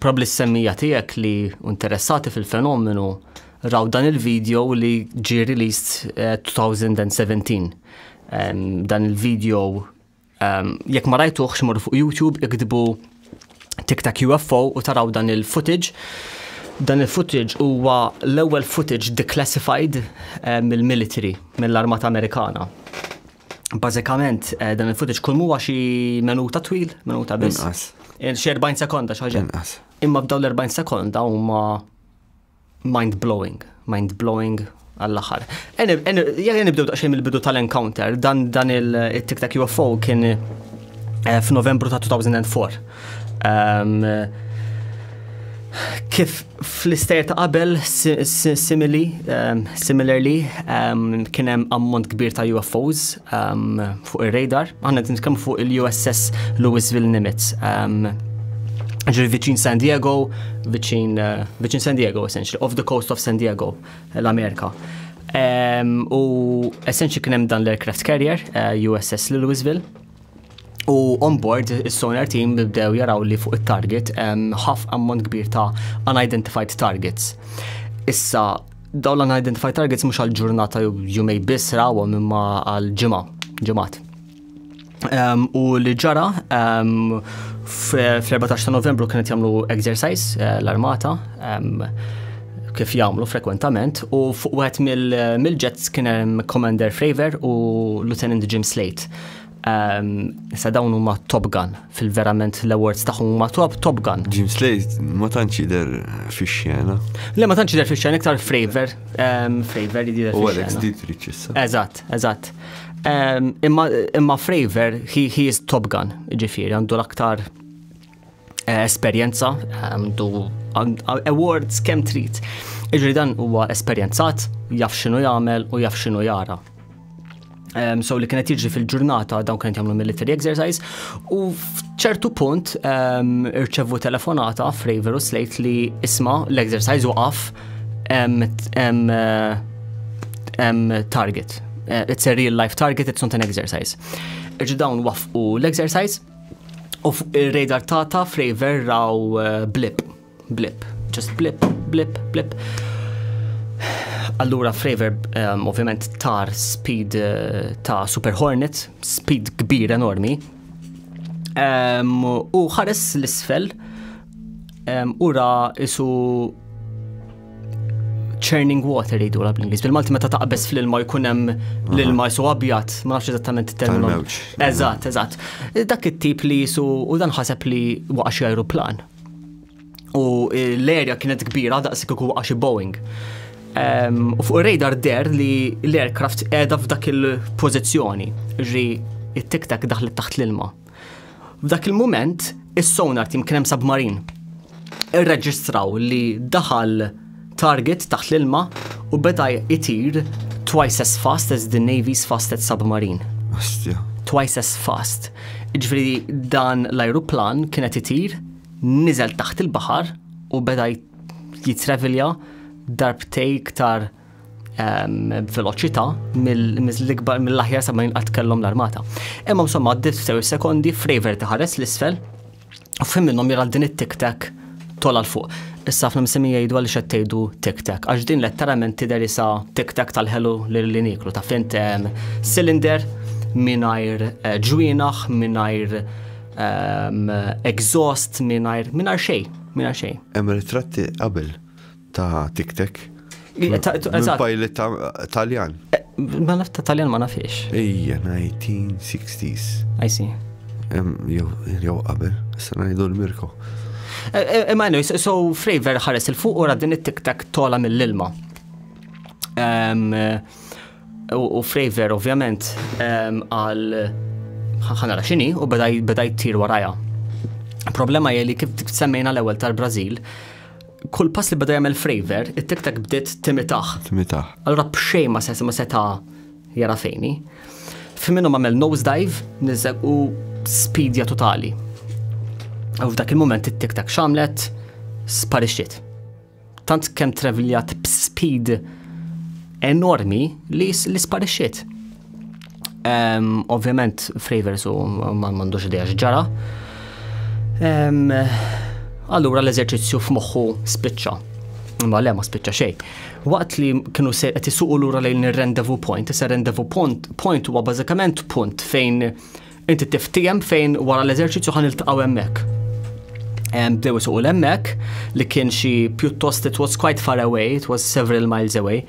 probably s-semmija tiegħek li interessati fil-fenomenu raw dan il-video li ġie released 2017. Dan il-video jekk ma rajtuh xmur fuq YouTube ikdbu TikTok UFO u taraw dan il-footage. Dan il-footage huwa l-ewwel footage declassified mill-military, mill-Armata Amerikana. Bażikament dan il-footage kull huwa xi minuta twil, minuta biss. Xi 40 sekonda xi ħaġa. Imma b'dawn l-40 sekonda huma mind-blowing għall-aħħar. Jekk nibdew daqsxejn mill-bidu tal-encounter, dan il-TikTok UFO kien f'Novembru ta' 2004. Kif fl-ister ta' qabel similarly kien hemm ammont kbir ta' UFOs fuq ir-radar. Aħna nitkellmu fuq il-USS Louisville Nimitz. Ġiri viċin San Diego, viċin San Diego, essentially, off the coast of San Diego, l-Amerika. U essentially kien hemm dan l-aircraft carrier, USS Louisville, u on board is-sonar team bdew jaraw li fuq it-target ħaf ammont kbir ta' unidentified targets. Issa, dawn l-unidentified targets mhux għall-ġurnata jumej biss rawhom imma għall-ġimgħat. U li ġara fl-14 ta' Novembru kienet jagħmlu exercise l-armata kif jagħmlu frekwentament u fuq wieħed mill-jets kien hemm Commander Fravor u Lieutenant Jim Slate. Issa dawn huma Top Gun fil-verament l-awards tagħhom huma Top Gun. Jim Slate ma tantx jidher fix-xena. Le ma tantx jidher fix-xena iktar Fravor jidher fix-xena. U Alex Dietrich issa. Eżatt. Imma Fravor, he is Top Gun, ġifieri, għandu l-aktar esperjenza, għandu awards kemm trid. Iġri dan huwa esperjenzat, jaf x'inhu jagħmel u jaf x'inhu jara. So li kienet jiġri fil-ġurnata dawn kienet jagħmlu military exercise u f'ċertu punt irċevu telefonata Fravor u Slate li isma' l-exercise waqaf target. It's a real life target, it's not an exercise. Irġi dawn wafqu l-exercise u il-radar ta' Fravor raw blip, just blip. Allura Fravor ovvjament tar speed ta' Super Hornet, speed kbir enormi, u ħares l-isfel u ra isu churning water jgħidu bl-Ingliż. Bil-Malti meta taqbes fl-ilma jkun hemm l-ilma jsu abjad, ma nafx eżattament it-terminu. Eżatt. Dak it-tip li jisu u dan ħaseb li waqa' xi ajruplan. U l-area kienet kbira daqs kieku waqa' xi Boeing. U fuq ir-radar der li l-aircraft qiegħda f'dak il-pożizzjoni, ġri it-TikTok daħlet taħt l-ilma. F'dak il-mument is-sonar team kien hemm submarin. Irreġistraw li daħal target taħt l-ilma u beda jitir twice as fast as the Navy's fastest submarine. Ostja. Twice as fast. Ġifiri dan l-aeroplan kienet jitir, niżel taħt il-baħar u beda jitrevilja darbtej iktar veloċità mill-aħjar submarine qatt kellhom l-armata. Imma insomma għaddit f'sew sekondi Fravor taħares l-isfel u fim minnhom jara din it-TikTok tola l-fuq. Issa f'na msemmija jgħidu għalli xed tgħidu TikTok, għax din letteralment tidher isa TikTok tal-ħelu li niklu ta' fint cylinder mingħajr ġwienaħ, mingħajr exhaust, mingħajr xejn. Hemm ritratti qabel ta' TikTok. Pilot Taljan. Ma naf ta' Taljan ma nafx. Ejja, 1960s. I see. Jew qabel, issa ngħidu l-Mirko. So Fravor ħares il-fuq u din it-TikTok tola mill-ilma. U Fravor ovvjament għal ħanara xini u beda jtir waraja. Problema li kif semmejna l-ewwel tal-Brażil, kull pass li beda jagħmel Fravor, it-TikTok bdiet timitaħ. Allura b'xejn ma seta jara fejni. F'minhom għamel nose dive, niżel u speedja totali. U f'dak il-moment it-TikTok xamlet sparixxiet. Tant kemm traviljat b'speed enormi li sparixxiet. Ovvjament Fravor ma m'għandux idea x'ġara. allura l-eżerċizzju f'moħħu spiċċa. Ma le ma spiċċa xejn. Waqt li kienu se qed isuqu lura lejn ir-rendezvous point, issa rendezvous point huwa bażikament punt fejn inti tiftijem fejn wara l-eżerċizzju ħaniltaqgħu hemmhekk. Bdew isuqu l-hemmhekk li kien xi pjuttost it was quite far away, it was several miles away.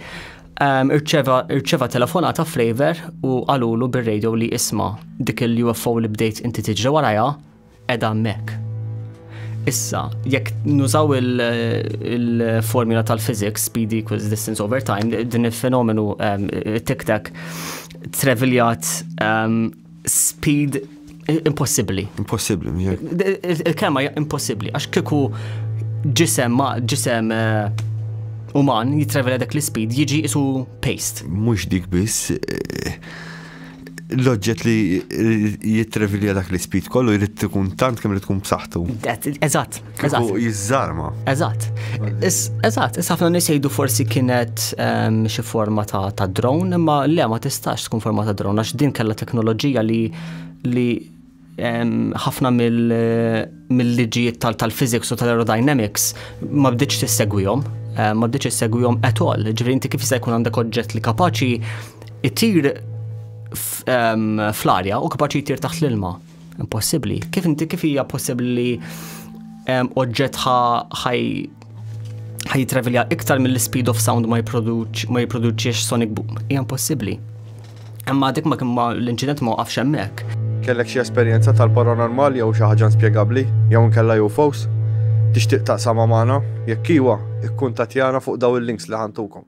Irċeva telefonata Flavor u qalulu bir-radio li isma' dik il-UFO li bdejt inti tiġri warajha qiegħda hemmhekk. Issa, jekk nużaw il-formula tal-physics, speed equals distance over time, din il-fenomenu tic-tac traveljat speed impossibly. Impossibli, Il-kelma impossibli, għax kieku ġisem uman jitravelja dak l-speed jiġi isu paste. Mhux dik biss. L-oġġett li jittravelja dak l-speed kollu jrid tkun tant kemm li tkun b'saħħtu. Eżatt. Jiżżarma. Eżatt. Eżatt, issa ħafna nies jgħidu forsi kienet xi forma ta' drone, imma le ma tistax tkun forma ta' drone għax din kellha teknoloġija li ħafna mill-liġijiet tal-physics u tal-aerodynamics ma bdiċ tissegwihom, at all. Ġifieri inti kif jista' jkun għandek oġġett li kapaċi itir fl-arja u kapaċi jtir taħt l-ilma. Impossibbli. Kif hija possibbli li oġġett ħajtravelja iktar mill-speed of sound ma jipproduċiex sonic boom? Hija impossibbli. Imma dik ma l-inċident ma waqafx hemmhekk. Kellek xi esperjenza tal-paranormali jew xi ħaġa inspjegabbli jew inkella UFOs? Tixtieq taqsama magħna? Jekk iwa, ikkuntattjana fuq daw il-links li ħantukom.